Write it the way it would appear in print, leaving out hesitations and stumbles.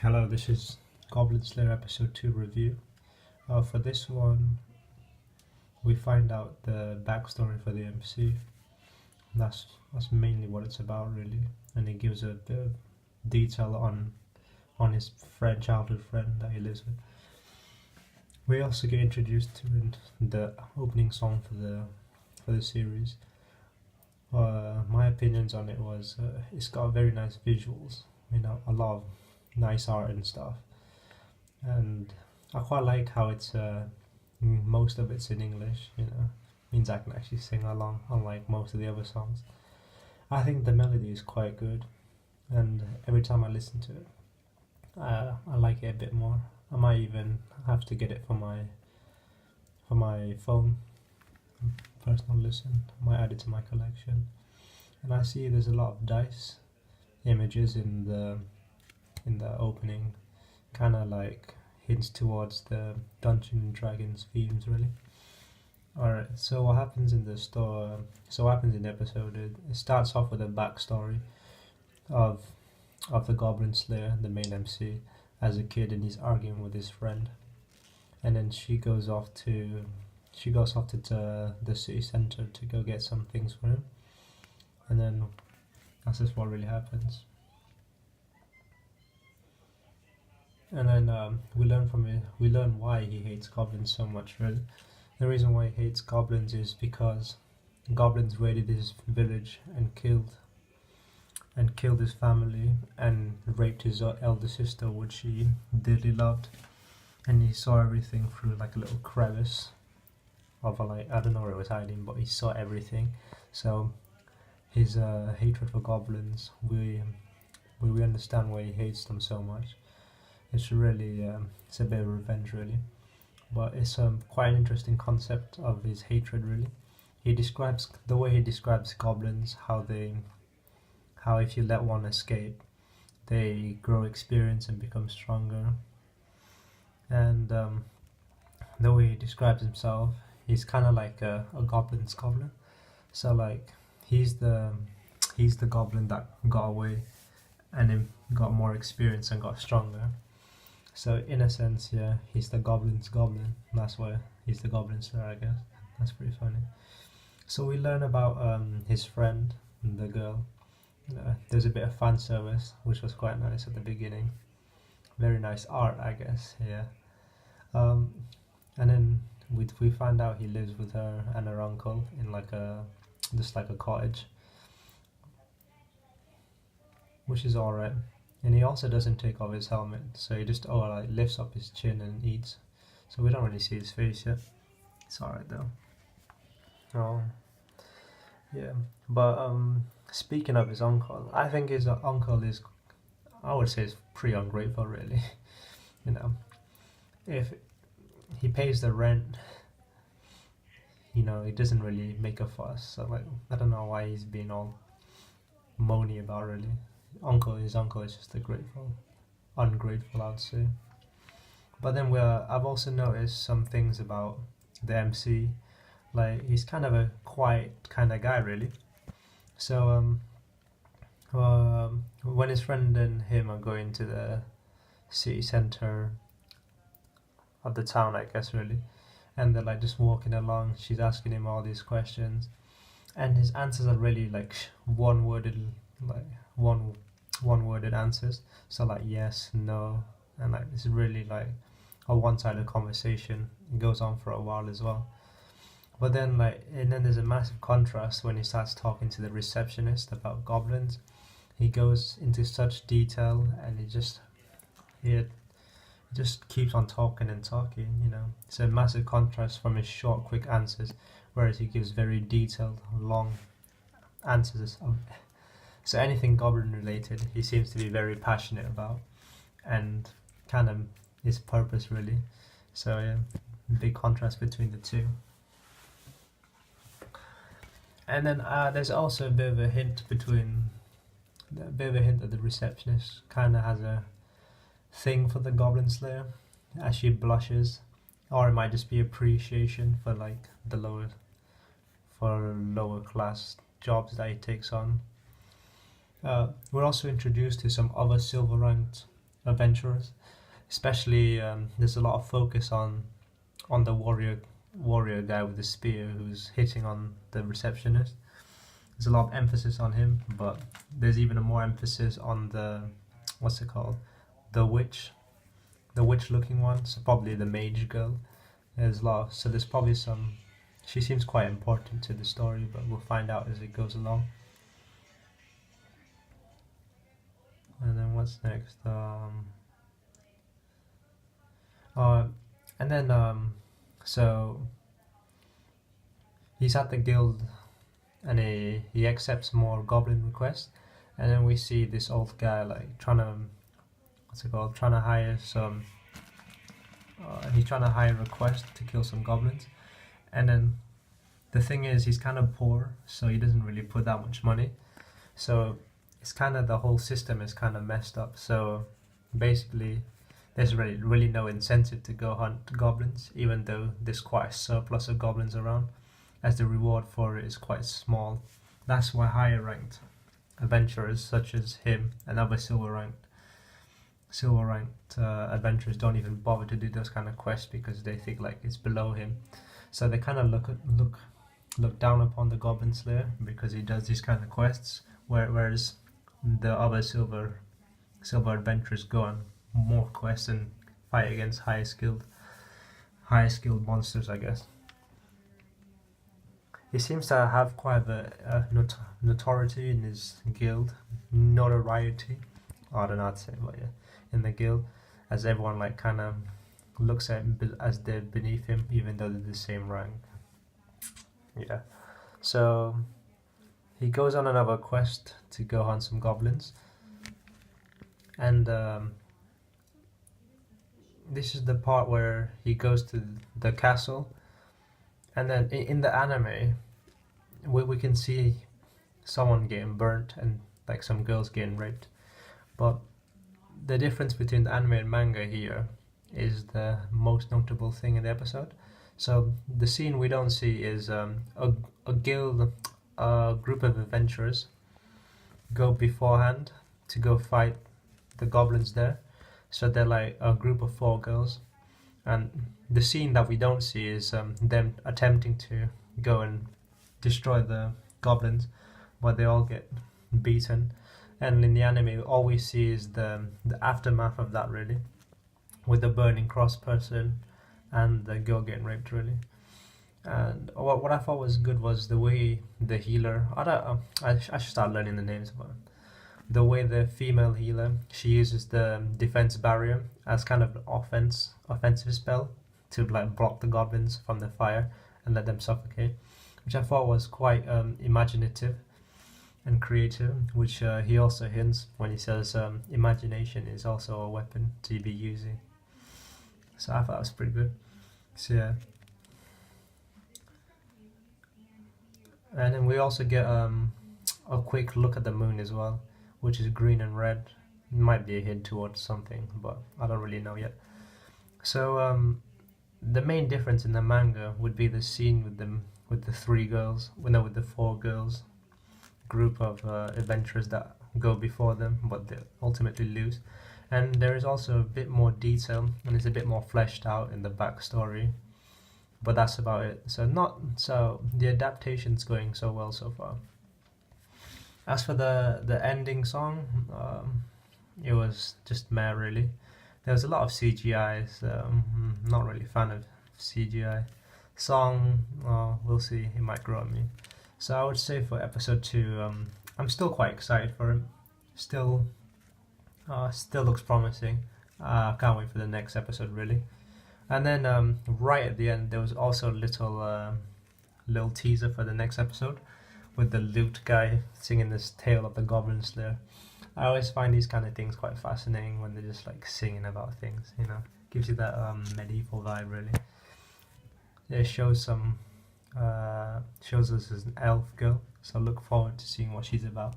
Hello, this is Goblin Slayer episode 2 review. For this one, we find out the backstory for the MC. That's mainly what it's about, really, and it gives a bit of detail on his childhood friend that he lives with. We also get introduced to the opening song for the series. My opinions on it was it's got very nice visuals, a lot of nice art and stuff, and I quite like how it's most of it's in English. Means I can actually sing along, unlike most of the other songs. I think the melody is quite good, and every time I listen to it, I like it a bit more. I might even have to get it for my phone, personal listen. I might add it to my collection. And I see there's a lot of dice images in the opening, kind of like hints towards the Dungeons and Dragons themes, really. Alright, so what happens in the store? So what happens in the episode? It starts off with a backstory of the Goblin Slayer, the main MC, as a kid, and he's arguing with his friend. And then she goes off to the city center to go get some things for him. And then that's just what really happens. And then we learn why he hates goblins so much, really. The reason why he hates goblins is because goblins raided his village and killed his family and raped his elder sister, which he dearly loved. And he saw everything through like a little crevice of I don't know where it was hiding, but he saw everything. So his hatred for goblins, we understand why he hates them so much. It's really it's a bit of revenge, really, but it's quite an interesting concept of his hatred, really. The way he describes goblins, how if you let one escape, they grow experience and become stronger. And the way he describes himself, he's kind of like a goblin's goblin. So like he's the goblin that got away and then got more experience and got stronger. So in a sense, yeah, he's the goblin's goblin. That's why he's the Goblin Slayer, I guess. That's pretty funny. So we learn about his friend, the girl. There's a bit of fan service, which was quite nice at the beginning. Very nice art, I guess. Yeah. And then we find out he lives with her and her uncle in just like a cottage, which is alright. And he also doesn't take off his helmet, so he just lifts up his chin and eats. So we don't really see his face yet. It's alright though. Oh, yeah. But speaking of his uncle, I think his uncle is, I would say, is pretty ungrateful, really. If he pays the rent, he doesn't really make a fuss. So like, I don't know why he's being all moany about, really. His uncle is just ungrateful, I'd say. But then I've also noticed some things about the MC. Like, he's kind of a quiet kind of guy, really. So when his friend and him are going to the city center of the town, I guess, really, and they're like just walking along, she's asking him all these questions, and his answers are really like one-worded answers. So like yes, no, and like it's really like a one-sided conversation. It goes on for a while as well. But then there's a massive contrast when he starts talking to the receptionist about goblins. He goes into such detail, and he just keeps on talking and talking. It's a massive contrast from his short, quick answers, whereas he gives very detailed, long answers. So anything goblin related, he seems to be very passionate about, and kind of his purpose, really. So yeah, big contrast between the two. And then there's also a bit of a hint that the receptionist kind of has a thing for the Goblin Slayer, as she blushes, or it might just be appreciation for like lower class jobs that he takes on. We're also introduced to some other silver ranked adventurers. Especially, there's a lot of focus on the warrior guy with the spear who's hitting on the receptionist. There's a lot of emphasis on him, but there's even a more emphasis on the, what's it called, the witch, looking one. So probably the mage girl. There's a lot. So there's probably some. She seems quite important to the story, but we'll find out as it goes along. And then what's next? And then so he's at the guild, and he accepts more goblin requests, and then we see this old guy like trying to, trying to hire some. He's trying to hire a quest to kill some goblins, and then the thing is he's kind of poor, so he doesn't really put that much money. So it's kind of, the whole system is kind of messed up. So basically, there's really no incentive to go hunt goblins, even though there's quite a surplus of goblins around, as the reward for it is quite small. That's why higher ranked adventurers such as him and other silver ranked adventurers don't even bother to do those kind of quests, because they think like it's below him. So they kind of look down upon the Goblin Slayer because he does these kind of quests, whereas the other silver adventurers go on more quests and fight against higher skilled monsters, I guess. He seems to have quite a notoriety in his guild, notoriety. Oh, I don't know how to say it, but yeah, in the guild, as everyone like kind of looks at him as they're beneath him, even though they're the same rank. Yeah, so he goes on another quest to go hunt some goblins, and this is the part where he goes to the castle, and then in the anime we can see someone getting burnt and like some girls getting raped, but the difference between the anime and manga here is the most notable thing in the episode. So the scene we don't see is a guild, a group of adventurers go beforehand to go fight the goblins there. So they're like a group of 4 girls, and the scene that we don't see is them attempting to go and destroy the goblins, but they all get beaten. And in the anime, all we see is the aftermath of that, really, with the burning cross person and the girl getting raped, really. And what I thought was good was the way the healer, I should start learning the names, but the way the female healer, she uses the defense barrier as kind of an offensive spell to like block the goblins from the fire and let them suffocate, which I thought was quite imaginative and creative, which he also hints when he says imagination is also a weapon to be using. So I thought that was pretty good. So yeah. And then we also get a quick look at the moon as well, which is green and red. It might be a hint towards something, but I don't really know yet. So the main difference in the manga would be the scene with the 4 girls, group of adventurers that go before them, but they ultimately lose. And there is also a bit more detail, and it's a bit more fleshed out in the backstory, but that's about it. So the adaptation's going so well so far. As for the ending song, it was just meh, really. There was a lot of CGI, so I'm not really a fan of CGI. Song, we'll see, it might grow on me. So I would say for episode 2, I'm still quite excited for it. Still looks promising. I can't wait for the next episode, really. And then right at the end, there was also a little teaser for the next episode, with the lute guy singing this tale of the Goblin Slayer. I always find these kind of things quite fascinating when they're just like singing about things, you know. Gives you that medieval vibe, really. It shows us as an elf girl, so look forward to seeing what she's about.